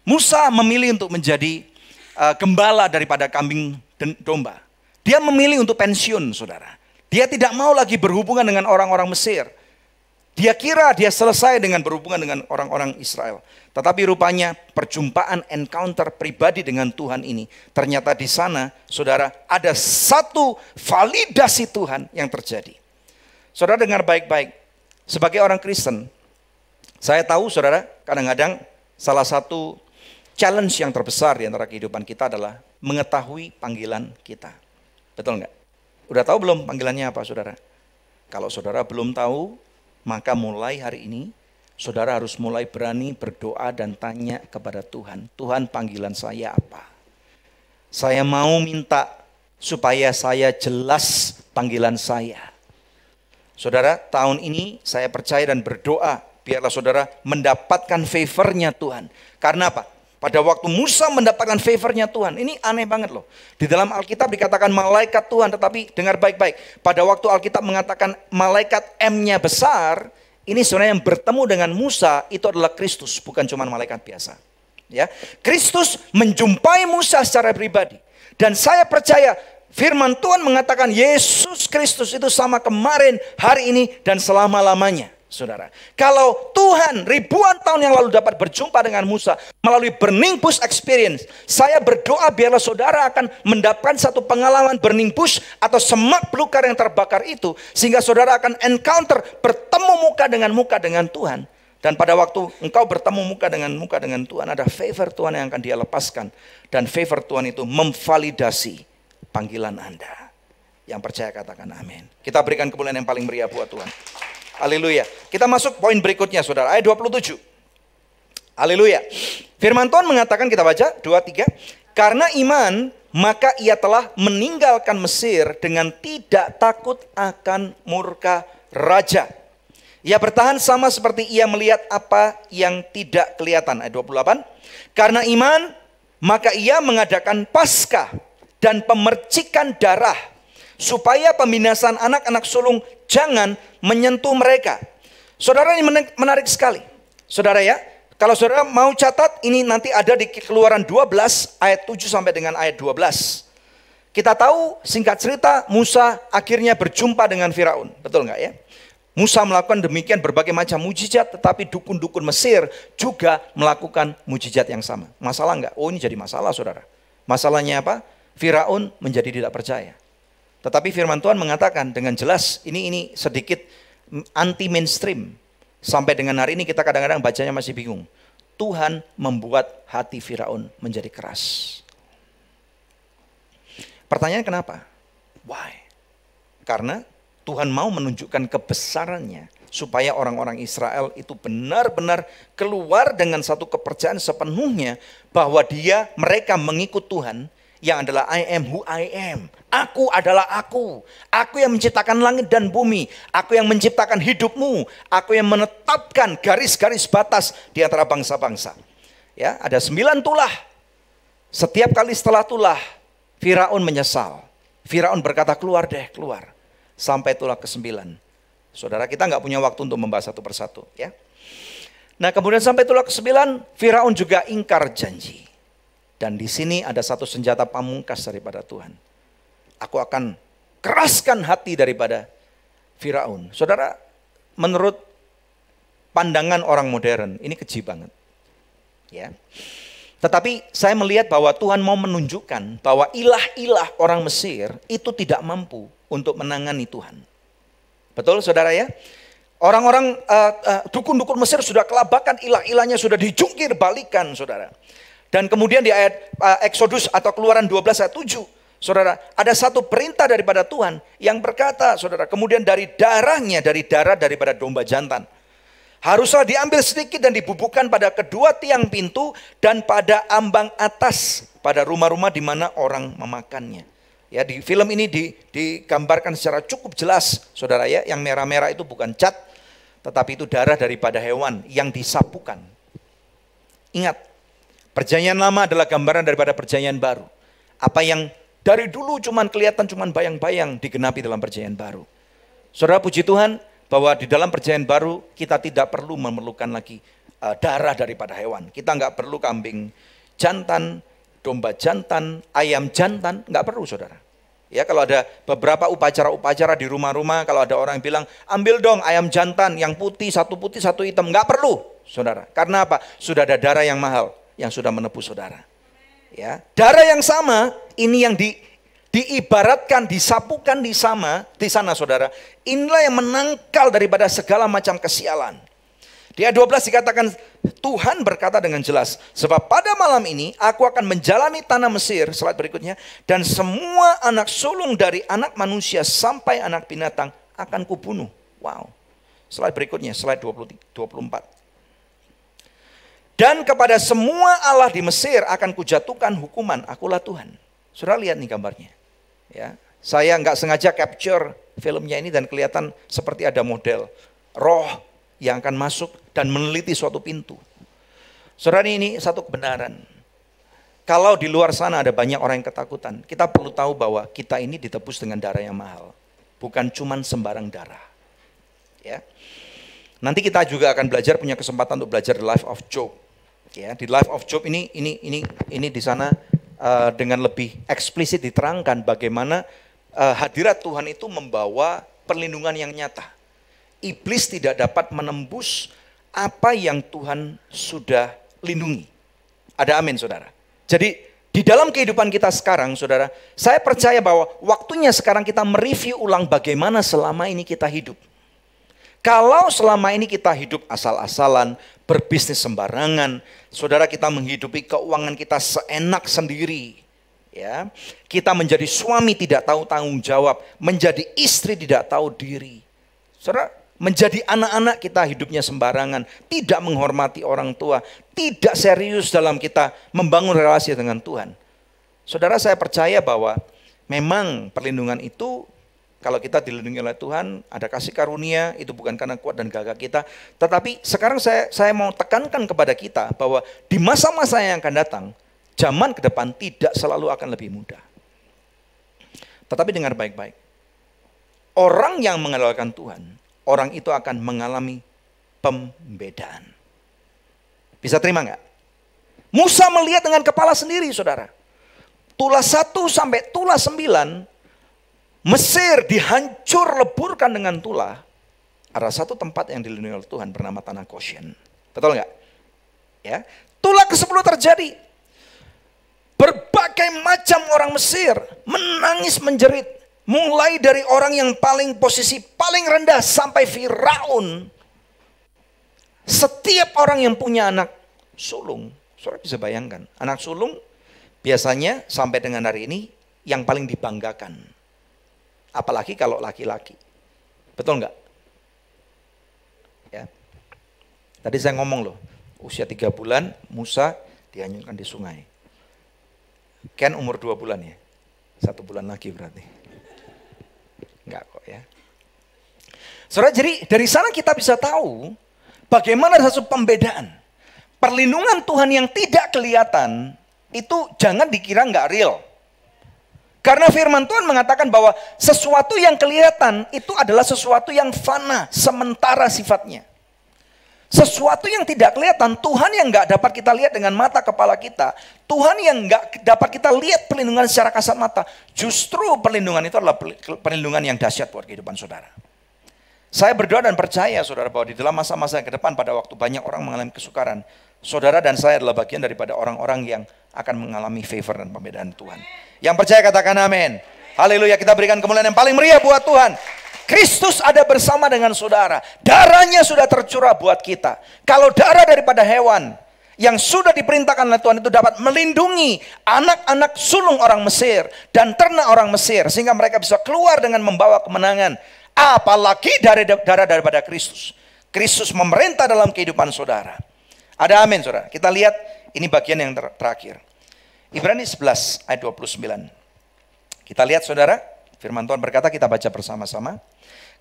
Musa memilih untuk menjadi gembala daripada kambing dan domba. Dia memilih untuk pensiun, saudara. Dia tidak mau lagi berhubungan dengan orang-orang Mesir. Dia kira dia selesai dengan berhubungan dengan orang-orang Israel. Tetapi rupanya perjumpaan encounter pribadi dengan Tuhan ini, ternyata di sana, saudara, ada satu validasi Tuhan yang terjadi. Saudara dengar baik-baik. Sebagai orang Kristen, saya tahu saudara, kadang-kadang salah satu challenge yang terbesar di antara kehidupan kita adalah mengetahui panggilan kita. Betul nggak? Udah tahu belum panggilannya apa saudara? Kalau saudara belum tahu, maka mulai hari ini, saudara harus mulai berani berdoa dan tanya kepada Tuhan. Tuhan, panggilan saya apa? Saya mau minta supaya saya jelas panggilan saya. Saudara, tahun ini saya percaya dan berdoa, biarlah saudara mendapatkan favornya Tuhan. Karena apa? Pada waktu Musa mendapatkan favornya Tuhan, ini aneh banget loh. Di dalam Alkitab dikatakan malaikat Tuhan, tetapi dengar baik-baik. Pada waktu Alkitab mengatakan malaikat M-nya besar, ini sebenarnya yang bertemu dengan Musa itu adalah Kristus, bukan cuma malaikat biasa. Ya, Kristus menjumpai Musa secara pribadi. Dan saya percaya firman Tuhan mengatakan Yesus Kristus itu sama kemarin, hari ini, dan selama-lamanya. Saudara, kalau Tuhan ribuan tahun yang lalu dapat berjumpa dengan Musa melalui burning bush experience, saya berdoa biarlah saudara akan mendapatkan satu pengalaman burning bush atau semak belukar yang terbakar itu, sehingga saudara akan encounter, bertemu muka dengan Tuhan. Dan pada waktu engkau bertemu muka dengan Tuhan, ada favor Tuhan yang akan dia lepaskan. Dan favor Tuhan itu memvalidasi panggilan Anda. Yang percaya katakan amin. Kita berikan kemuliaan yang paling meriah buat Tuhan. Haleluya. Kita masuk poin berikutnya saudara, ayat 27. Haleluya. Firman Tuhan mengatakan, kita baca 2-3. Karena iman, maka ia telah meninggalkan Mesir dengan tidak takut akan murka raja. Ia bertahan sama seperti ia melihat apa yang tidak kelihatan. Ayat 28. Karena iman, maka ia mengadakan Paskah dan pemercikan darah, supaya pembinasaan anak-anak sulung jangan menyentuh mereka. Saudara, ini menarik sekali. Saudara ya, kalau saudara mau catat, ini nanti ada di Keluaran 12 ayat 7 sampai dengan ayat 12. Kita tahu, singkat cerita, Musa akhirnya berjumpa dengan Firaun. Betul nggak ya? Musa melakukan demikian berbagai macam mujizat, tetapi dukun-dukun Mesir juga melakukan mujizat yang sama. Masalah nggak? Oh, ini jadi masalah saudara. Masalahnya apa? Firaun menjadi tidak percaya. Tetapi firman Tuhan mengatakan dengan jelas, ini sedikit anti mainstream. Sampai dengan hari ini kita kadang-kadang bacanya masih bingung. Tuhan membuat hati Firaun menjadi keras. Pertanyaan kenapa? Why? Karena Tuhan mau menunjukkan kebesarannya supaya orang-orang Israel itu benar-benar keluar dengan satu kepercayaan sepenuhnya bahwa mereka mengikut Tuhan yang adalah I am who I am. Aku adalah aku. Aku yang menciptakan langit dan bumi. Aku yang menciptakan hidupmu. Aku yang menetapkan garis-garis batas di antara bangsa-bangsa. Ya, ada 9 tulah. Setiap kali setelah tulah, Firaun menyesal. Firaun berkata, keluar deh, keluar. Sampai tulah ke-9. Saudara, kita nggak punya waktu untuk membahas satu persatu. Ya. Nah, kemudian sampai tulah ke-9, Firaun juga ingkar janji. Dan di sini ada satu senjata pamungkas daripada Tuhan. Aku akan keraskan hati daripada Firaun. Saudara, menurut pandangan orang modern, ini keji banget. Ya. Tetapi saya melihat bahwa Tuhan mau menunjukkan bahwa ilah-ilah orang Mesir itu tidak mampu untuk menangani Tuhan. Betul saudara ya? Orang-orang dukun-dukun Mesir sudah kelabakan, ilah-ilahnya sudah dijungkir balikan saudara. Dan kemudian di ayat Exodus atau Keluaran 12 ayat 7, saudara, ada satu perintah daripada Tuhan yang berkata, saudara, kemudian dari darahnya, dari darah daripada domba jantan, haruslah diambil sedikit dan dibubuhkan pada kedua tiang pintu dan pada ambang atas, pada rumah-rumah di mana orang memakannya. Ya, di film ini digambarkan secara cukup jelas, saudara ya, yang merah-merah itu bukan cat, tetapi itu darah daripada hewan yang disapukan. Ingat, Perjanjian Lama adalah gambaran daripada Perjanjian Baru. Apa yang dari dulu cuman kelihatan, cuman bayang-bayang, digenapi dalam Perjanjian Baru. Saudara, puji Tuhan bahwa di dalam Perjanjian Baru kita tidak perlu memerlukan lagi darah daripada hewan. Kita nggak perlu kambing jantan, domba jantan, ayam jantan, nggak perlu saudara. Ya, kalau ada beberapa upacara-upacara di rumah-rumah, kalau ada orang yang bilang, ambil dong ayam jantan yang putih, satu hitam, nggak perlu saudara. Karena apa? Sudah ada darah yang mahal yang sudah menebus saudara. Ya, darah yang sama ini yang diibaratkan, disapukan di sana saudara. Inilah yang menangkal daripada segala macam kesialan. Di ayat 12 dikatakan, Tuhan berkata dengan jelas, sebab pada malam ini aku akan menjalani tanah Mesir, slide berikutnya, dan semua anak sulung dari anak manusia sampai anak binatang akan kubunuh. Wow. Slide berikutnya, slide 24. Dan kepada semua Allah di Mesir akan kujatuhkan hukuman, akulah Tuhan. Saudara lihat nih gambarnya. Ya, saya nggak sengaja capture filmnya ini dan kelihatan seperti ada model roh yang akan masuk dan meneliti suatu pintu. Saudara, ini satu kebenaran. Kalau di luar sana ada banyak orang yang ketakutan, kita perlu tahu bahwa kita ini ditebus dengan darah yang mahal. Bukan cuman sembarang darah. Ya. Nanti kita juga akan belajar, punya kesempatan untuk belajar the life of Job. Ya, di life of Job ini di sana dengan lebih eksplisit diterangkan bagaimana hadirat Tuhan itu membawa perlindungan yang nyata. Iblis tidak dapat menembus apa yang Tuhan sudah lindungi. Ada amin, saudara. Jadi di dalam kehidupan kita sekarang, saudara, saya percaya bahwa waktunya sekarang kita mereview ulang bagaimana selama ini kita hidup. Kalau selama ini kita hidup asal-asalan, berbisnis sembarangan, saudara, kita menghidupi keuangan kita seenak sendiri. Ya, kita menjadi suami tidak tahu tanggung jawab, menjadi istri tidak tahu diri. Saudara, menjadi anak-anak kita hidupnya sembarangan, tidak menghormati orang tua, tidak serius dalam kita membangun relasi dengan Tuhan. Saudara, saya percaya bahwa memang perlindungan itu, kalau kita dilindungi oleh Tuhan, ada kasih karunia, itu bukan karena kuat dan gagah kita. Tetapi sekarang saya mau tekankan kepada kita bahwa di masa-masa yang akan datang, zaman ke depan tidak selalu akan lebih mudah. Tetapi dengar baik-baik, orang yang mengandalkan Tuhan, orang itu akan mengalami pembedaan. Bisa terima nggak? Musa melihat dengan kepala sendiri, saudara. Tulah 1 sampai tulah 9, Mesir dihancur leburkan dengan tulah. Ada satu tempat yang dilindungi oleh Tuhan bernama tanah Goshen. Betul nggak? Ya. Tulah ke-10 terjadi. Berbagai macam orang Mesir menangis menjerit. Mulai dari orang yang posisi paling rendah sampai Firaun. Setiap orang yang punya anak sulung, saudara bisa bayangkan, anak sulung biasanya sampai dengan hari ini yang paling dibanggakan. Apalagi kalau laki-laki. Betul nggak? Ya. Tadi saya ngomong loh, usia 3 bulan Musa dihanyutkan di sungai. Ken umur 2 bulan ya. 1 bulan lagi berarti. Enggak kok ya. Saudara, jadi dari sana kita bisa tahu bagaimana ada satu pembedaan. Perlindungan Tuhan yang tidak kelihatan itu jangan dikira enggak real. Karena firman Tuhan mengatakan bahwa sesuatu yang kelihatan itu adalah sesuatu yang fana, sementara sifatnya. Sesuatu yang tidak kelihatan, Tuhan yang enggak dapat kita lihat dengan mata kepala kita, Tuhan yang enggak dapat kita lihat perlindungan secara kasat mata, justru perlindungan itu adalah perlindungan yang dahsyat buat kehidupan saudara. Saya berdoa dan percaya saudara bahwa di dalam masa-masa ke depan pada waktu banyak orang mengalami kesukaran, saudara dan saya adalah bagian daripada orang-orang yang akan mengalami favor dan pembedaan Tuhan. Yang percaya katakan amin. Haleluya, kita berikan kemuliaan yang paling meriah buat Tuhan. Kristus ada bersama dengan saudara. Darahnya sudah tercurah buat kita. Kalau darah daripada hewan yang sudah diperintahkan oleh Tuhan itu dapat melindungi anak-anak sulung orang Mesir dan ternak orang Mesir sehingga mereka bisa keluar dengan membawa kemenangan. Apalagi darah daripada Kristus. Kristus memerintah dalam kehidupan saudara. Ada amin saudara. Kita lihat ini bagian yang terakhir. Ibrani 11 ayat 29. Kita lihat saudara, firman Tuhan berkata, kita baca bersama-sama.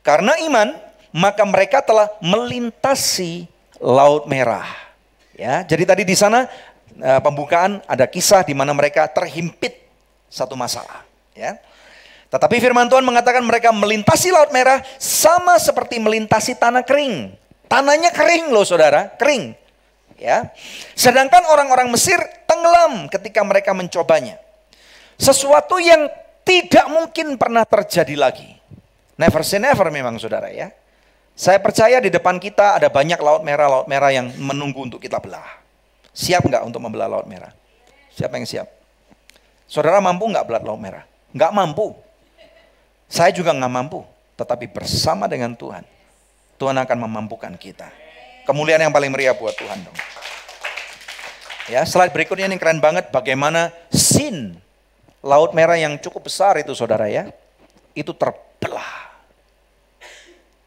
Karena iman, maka mereka telah melintasi Laut Merah. Ya, jadi tadi di sana pembukaan ada kisah di mana mereka terhimpit satu masalah. Ya. Tetapi firman Tuhan mengatakan mereka melintasi Laut Merah sama seperti melintasi tanah kering. Tanahnya kering loh saudara, kering. Ya. Sedangkan orang-orang Mesir tenggelam ketika mereka mencobanya. Sesuatu yang tidak mungkin pernah terjadi lagi. Never say never memang saudara ya. Saya percaya di depan kita ada banyak laut merah yang menunggu untuk kita belah. Siap nggak untuk membelah Laut Merah? Siapa yang siap? Saudara mampu nggak belah Laut Merah? nggak mampu. Saya juga nggak mampu. Tetapi bersama dengan Tuhan, Tuhan akan memampukan kita. Kemuliaan yang paling meriah buat Tuhan dong. Ya, slide berikutnya ini keren banget. Bagaimana sin Laut Merah yang cukup besar itu saudara ya, itu terbelah.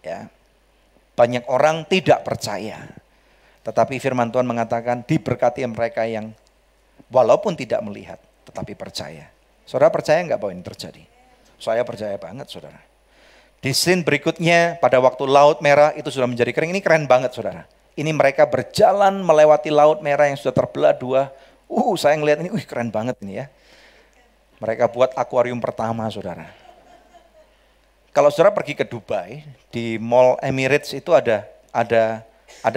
Ya, banyak orang tidak percaya. Tetapi firman Tuhan mengatakan diberkati mereka yang walaupun tidak melihat tetapi percaya. Saudara percaya nggak bahwa ini terjadi? Saya percaya banget saudara. Di scene berikutnya pada waktu Laut Merah itu sudah menjadi kering. Ini keren banget saudara. Ini mereka berjalan melewati Laut Merah yang sudah terbelah dua. Saya ngelihat ini, keren banget ini ya. Mereka buat akuarium pertama saudara. Kalau saudara pergi ke Dubai, di Mall Emirates itu ada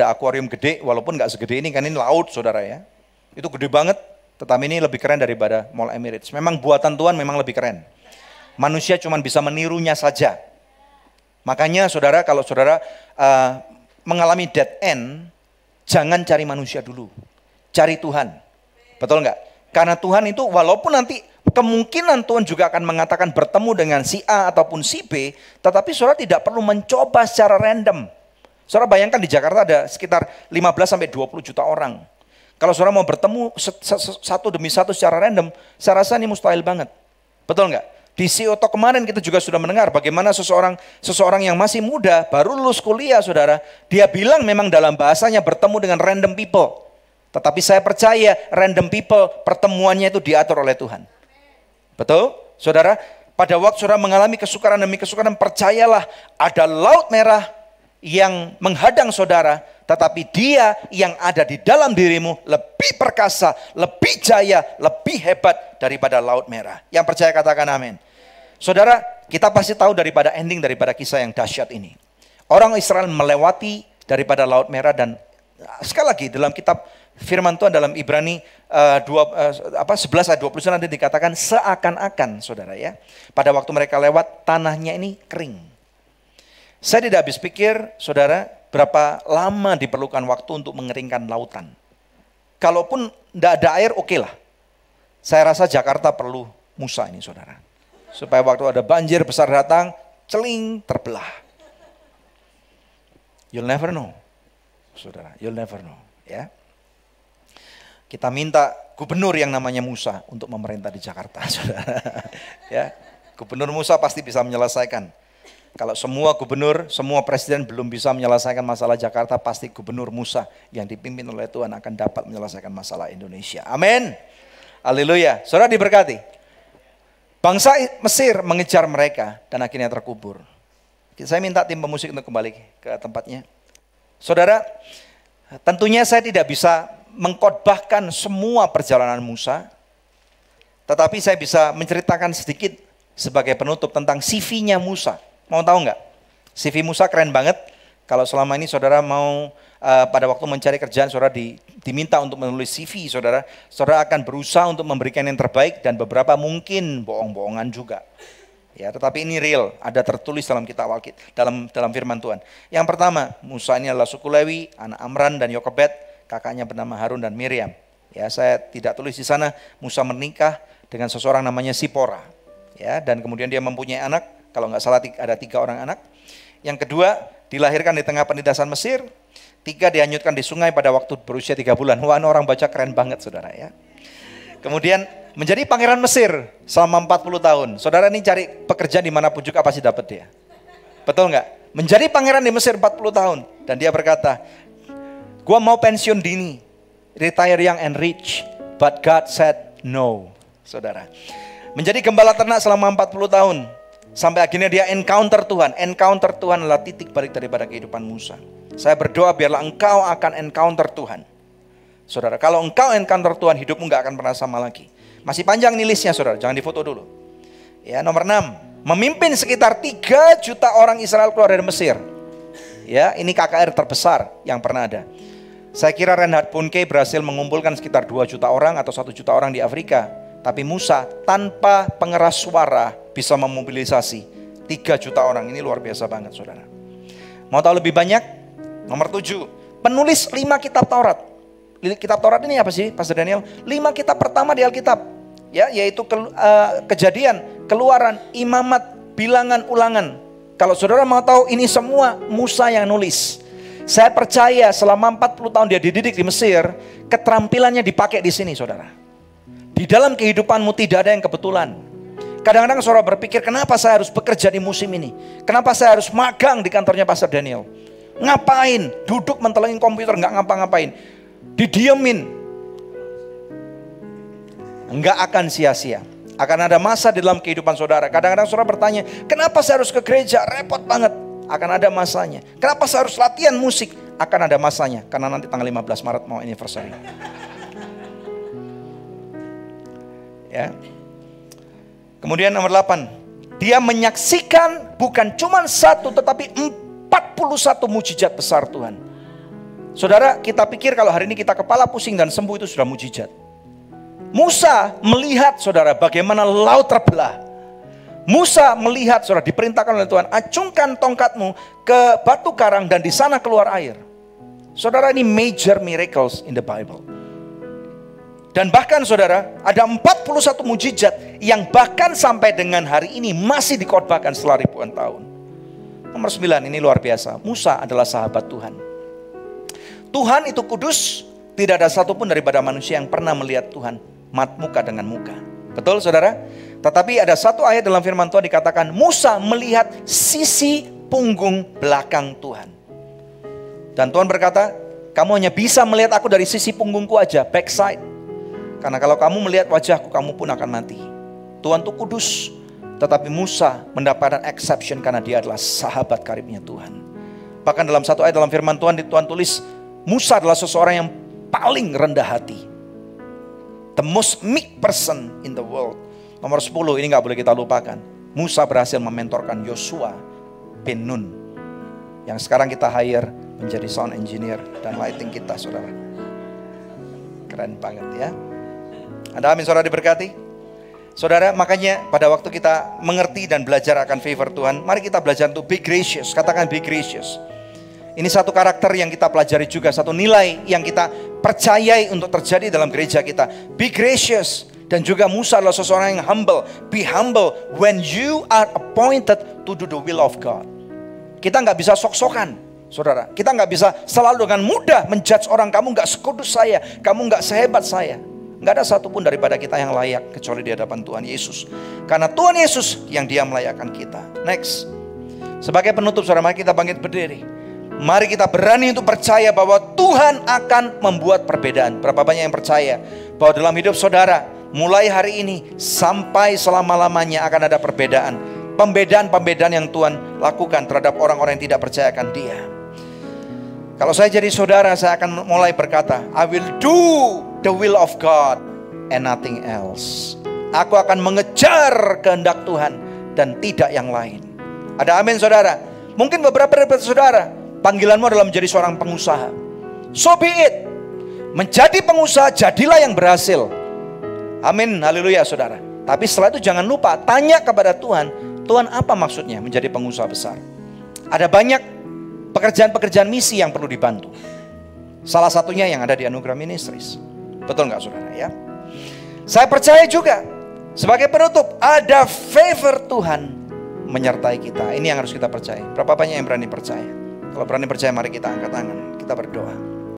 akuarium gede, walaupun nggak segede ini kan, ini laut saudara ya. Itu gede banget, tetapi ini lebih keren daripada Mall Emirates. Memang buatan Tuhan memang lebih keren. Manusia cuma bisa menirunya saja. Makanya saudara, kalau saudara mengalami dead end, jangan cari manusia dulu. Cari Tuhan. Betul nggak? Karena Tuhan itu walaupun nanti kemungkinan Tuhan juga akan mengatakan bertemu dengan si A ataupun si B, tetapi saudara tidak perlu mencoba secara random. Saudara bayangkan di Jakarta ada sekitar 15-20 juta orang. Kalau saudara mau bertemu satu demi satu secara random, saya rasa ini mustahil banget. Betul nggak? Di CEO Talk kemarin kita juga sudah mendengar bagaimana seseorang yang masih muda, baru lulus kuliah saudara, dia bilang memang dalam bahasanya bertemu dengan random people. Tetapi saya percaya random people pertemuannya itu diatur oleh Tuhan. Betul? Saudara, pada waktu saudara mengalami kesukaran demi kesukaran, percayalah ada Laut Merah yang menghadang saudara, tetapi Dia yang ada di dalam dirimu lebih perkasa, lebih jaya, lebih hebat daripada Laut Merah. Yang percaya katakan amin. Saudara, kita pasti tahu daripada ending daripada kisah yang dahsyat ini. Orang Israel melewati daripada Laut Merah dan sekali lagi dalam kitab firman Tuhan dalam Ibrani 11 ayat 20 nanti dikatakan seakan-akan saudara ya. Pada waktu mereka lewat tanahnya ini kering. Saya tidak habis pikir saudara berapa lama diperlukan waktu untuk mengeringkan lautan. Kalaupun tidak ada air oke lah. Saya rasa Jakarta perlu Musa ini saudara. Supaya waktu ada banjir besar datang, celing terbelah. You'll never know. Saudara, you'll never know ya. Kita minta gubernur yang namanya Musa untuk memerintah di Jakarta, saudara. Ya, gubernur Musa pasti bisa menyelesaikan. Kalau semua gubernur, semua presiden belum bisa menyelesaikan masalah Jakarta, pasti gubernur Musa yang dipimpin oleh Tuhan akan dapat menyelesaikan masalah Indonesia. Amin. Haleluya. Saudara diberkati. Bangsa Mesir mengejar mereka dan akhirnya terkubur. Saya minta tim pemusik untuk kembali ke tempatnya. Saudara, tentunya saya tidak bisa mengkhotbahkan semua perjalanan Musa, tetapi saya bisa menceritakan sedikit sebagai penutup tentang CV-nya Musa. Mau tahu nggak? CV Musa keren banget. Kalau selama ini saudara mau pada waktu mencari kerjaan saudara diminta untuk menulis CV saudara akan berusaha untuk memberikan yang terbaik dan beberapa mungkin bohong-bohongan juga. Ya, tetapi ini real, ada tertulis dalam kitab Alkitab, dalam firman Tuhan. Yang pertama, Musa ini adalah suku Lewi, anak Amran dan Yokebed, kakaknya bernama Harun dan Miriam. Ya, saya tidak tulis di sana. Musa menikah dengan seseorang namanya Sipora. Ya, dan kemudian dia mempunyai anak. Kalau nggak salah ada 3 orang anak. Yang kedua, dilahirkan di tengah penindasan Mesir. 3, dihanyutkan di sungai pada waktu berusia 3 bulan. Wah, orang baca keren banget saudara ya. Kemudian menjadi pangeran Mesir selama 40 tahun. Saudara ini cari pekerjaan dimanapun juga pasti dapat dia. Betul nggak? Menjadi pangeran di Mesir 40 tahun. Dan dia berkata, gua mau pensiun dini, retire young and rich, but God said no, saudara. Menjadi gembala ternak selama 40 tahun, sampai akhirnya dia encounter Tuhan. Encounter Tuhan adalah titik balik daripada kehidupan Musa. Saya berdoa biarlah engkau akan encounter Tuhan. Saudara, kalau engkau encounter Tuhan, hidupmu gak akan pernah sama lagi. Masih panjang nih listnya saudara, jangan difoto dulu. Ya, nomor 6, memimpin sekitar 3 juta orang Israel keluar dari Mesir. Ya, ini KKR terbesar yang pernah ada. Saya kira Reinhard Bonnke berhasil mengumpulkan sekitar 2 juta orang atau 1 juta orang di Afrika. Tapi Musa tanpa pengeras suara bisa memobilisasi 3 juta orang. Ini luar biasa banget saudara. Mau tahu lebih banyak? Nomor 7, penulis 5 kitab Taurat. Kitab Taurat ini apa sih Pastor Daniel? 5 kitab pertama di Alkitab. Ya, yaitu Kejadian, Keluaran, Imamat, Bilangan, Ulangan. Kalau saudara mau tahu, ini semua Musa yang nulis. Saya percaya selama 40 tahun dia dididik di Mesir, keterampilannya dipakai di sini, saudara. Di dalam kehidupanmu tidak ada yang kebetulan. Kadang-kadang saudara berpikir, kenapa saya harus bekerja di musim ini? Kenapa saya harus magang di kantornya Pastor Daniel? Ngapain? Duduk mentelengin komputer, nggak ngapa-ngapain. Didiemin. Nggak akan sia-sia. Akan ada masa di dalam kehidupan saudara. Kadang-kadang saudara bertanya, kenapa saya harus ke gereja? Repot banget. Akan ada masanya. Kenapa saya harus latihan musik? Akan ada masanya. Karena nanti tanggal 15 Maret mau anniversary. Ya. Kemudian nomor 8. Dia menyaksikan bukan cuma satu, tetapi 41 mujizat besar Tuhan. Saudara, kita pikir kalau hari ini kita kepala pusing dan sembuh itu sudah mujizat. Musa melihat, saudara, bagaimana laut terbelah. Musa melihat, saudara, diperintahkan oleh Tuhan, acungkan tongkatmu ke batu karang dan di sana keluar air. Saudara, ini major miracles in the Bible. Dan bahkan saudara, ada 41 mujizat yang bahkan sampai dengan hari ini masih dikhotbahkan setelah ribuan tahun. Nomor 9, ini luar biasa. Musa adalah sahabat Tuhan. Tuhan itu kudus, tidak ada satupun daripada manusia yang pernah melihat Tuhan muka dengan muka. Betul saudara? Tetapi ada satu ayat dalam firman Tuhan dikatakan, Musa melihat sisi punggung belakang Tuhan. Dan Tuhan berkata, kamu hanya bisa melihat aku dari sisi punggungku aja, backside. Karena kalau kamu melihat wajahku, kamu pun akan mati. Tuhan itu kudus. Tetapi Musa mendapatkan exception karena dia adalah sahabat karibnya Tuhan. Bahkan dalam satu ayat dalam firman Tuhan, Tuhan tulis, Musa adalah seseorang yang paling rendah hati. The most meek person in the world. Nomor 10, ini gak boleh kita lupakan. Musa berhasil mementorkan Yosua bin Nun, yang sekarang kita hire menjadi sound engineer dan lighting kita, saudara. Keren banget ya. Ada amin, saudara, diberkati. Saudara, makanya pada waktu kita mengerti dan belajar akan favor Tuhan, mari kita belajar untuk be gracious. Katakan be gracious. Ini satu karakter yang kita pelajari juga, satu nilai yang kita percayai untuk terjadi dalam gereja kita. Be gracious. Dan juga Musa adalah seseorang yang humble. Be humble when you are appointed to do the will of God. Kita nggak bisa sok-sokan, saudara. Kita nggak bisa selalu dengan mudah menjudge orang, kamu nggak sekudus saya, kamu nggak sehebat saya. Nggak ada satupun daripada kita yang layak kecuali di hadapan Tuhan Yesus. Karena Tuhan Yesus yang Dia melayakkan kita. Next. Sebagai penutup, saudara, mari kita bangkit berdiri. Mari kita berani untuk percaya bahwa Tuhan akan membuat perbedaan. Berapa banyak yang percaya bahwa dalam hidup saudara, mulai hari ini sampai selama-lamanya akan ada perbedaan. Pembedaan-pembedaan yang Tuhan lakukan terhadap orang-orang yang tidak percayakan Dia. Kalau saya jadi saudara, saya akan mulai berkata, I will do the will of God and nothing else. Aku akan mengejar kehendak Tuhan dan tidak yang lain. Ada amin, saudara? Mungkin beberapa dari saudara, panggilanmu adalah menjadi seorang pengusaha. So be it. Menjadi pengusaha, jadilah yang berhasil. Amin, haleluya, saudara. Tapi setelah itu jangan lupa, tanya kepada Tuhan, Tuhan, apa maksudnya menjadi pengusaha besar? Ada banyak pekerjaan-pekerjaan misi yang perlu dibantu. Salah satunya yang ada di Anugerah Ministries. Betul nggak, saudara ya? Saya percaya juga, sebagai penutup, ada favor Tuhan menyertai kita. Ini yang harus kita percaya. Berapa banyak yang berani percaya? Kalau berani percaya, mari kita angkat tangan, kita berdoa.